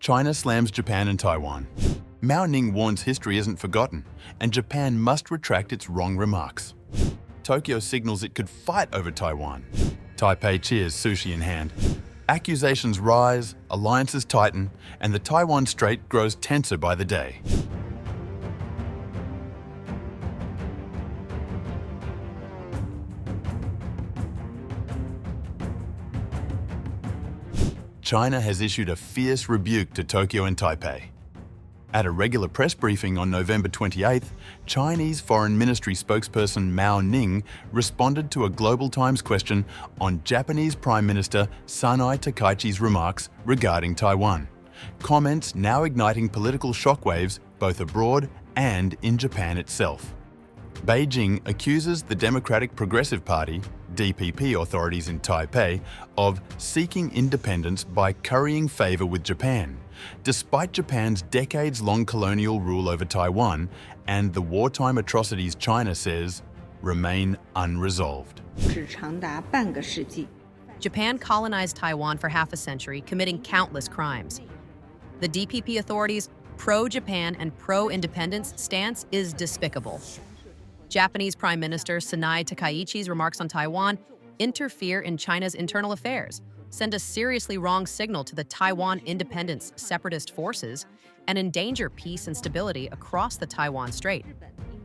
China slams Japan and Taiwan. Mao Ning warns history isn't forgotten, and Japan must retract its wrong remarks. Tokyo signals it could fight over Taiwan. Taipei cheers, sushi in hand. Accusations rise, alliances tighten, and the Taiwan Strait grows tenser by the day. China has issued a fierce rebuke to Tokyo and Taipei. At a regular press briefing on November 28th, Chinese Foreign Ministry spokesperson Mao Ning responded to a Global Times question on Japanese Prime Minister Sanae Takaichi's remarks regarding Taiwan. Comments now igniting political shockwaves both abroad and in Japan itself. Beijing accuses the Democratic Progressive Party, DPP authorities in Taipei, of seeking independence by currying favor with Japan, despite Japan's decades-long colonial rule over Taiwan and the wartime atrocities China says remain unresolved. Japan colonized Taiwan for half a century, committing countless crimes. The DPP authorities' pro-Japan and pro-independence stance is despicable. Japanese Prime Minister Sanae Takaichi's remarks on Taiwan interfere in China's internal affairs, send a seriously wrong signal to the Taiwan independence separatist forces, and endanger peace and stability across the Taiwan Strait.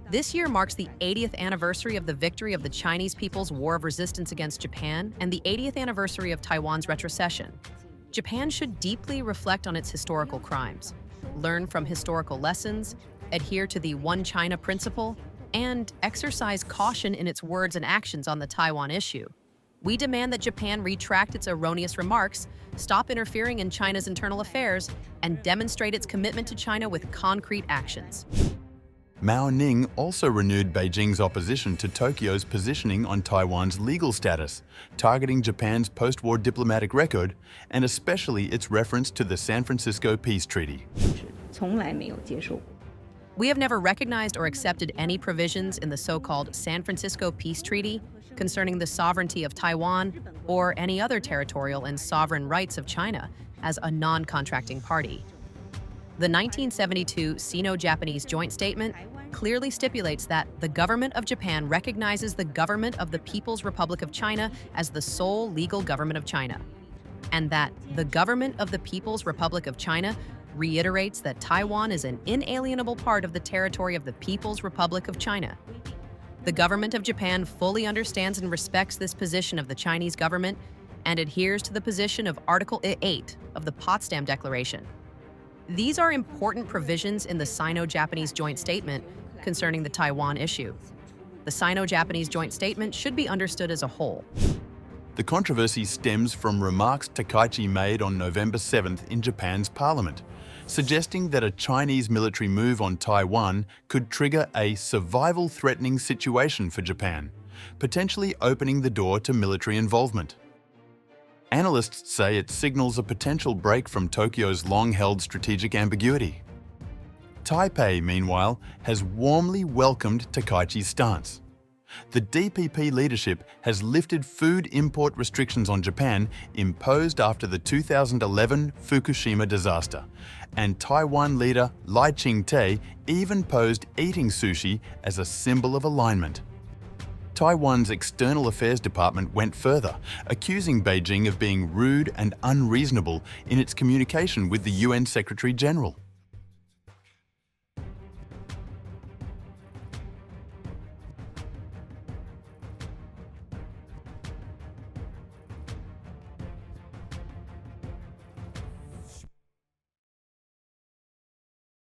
This year marks the 80th anniversary of the victory of the Chinese people's war of resistance against Japan and the 80th anniversary of Taiwan's retrocession. Japan should deeply reflect on its historical crimes, learn from historical lessons, adhere to the One China principle, and exercise caution in its words and actions on the Taiwan issue. We demand that Japan retract its erroneous remarks, stop interfering in China's internal affairs, and demonstrate its commitment to China with concrete actions. Mao Ning also renewed Beijing's opposition to Tokyo's positioning on Taiwan's legal status, targeting Japan's post-war diplomatic record, and especially its reference to the San Francisco Peace Treaty. We have never recognized or accepted any provisions in the so-called San Francisco Peace Treaty concerning the sovereignty of Taiwan or any other territorial and sovereign rights of China as a non-contracting party. The 1972 Sino-Japanese joint statement clearly stipulates that the government of Japan recognizes the government of the People's Republic of China as the sole legal government of China, and that the government of the People's Republic of China reiterates that Taiwan is an inalienable part of the territory of the People's Republic of China. The government of Japan fully understands and respects this position of the Chinese government and adheres to the position of Article 8 of the Potsdam Declaration. These are important provisions in the Sino-Japanese joint statement concerning the Taiwan issue. The Sino-Japanese joint statement should be understood as a whole. The controversy stems from remarks Takaichi made on November 7th in Japan's parliament, suggesting that a Chinese military move on Taiwan could trigger a survival-threatening situation for Japan, potentially opening the door to military involvement. Analysts say it signals a potential break from Tokyo's long-held strategic ambiguity. Taipei, meanwhile, has warmly welcomed Takaichi's stance. The DPP leadership has lifted food import restrictions on Japan imposed after the 2011 Fukushima disaster, and Taiwan leader Lai Ching-te even posed eating sushi as a symbol of alignment. Taiwan's External Affairs Department went further, accusing Beijing of being rude and unreasonable in its communication with the UN Secretary General.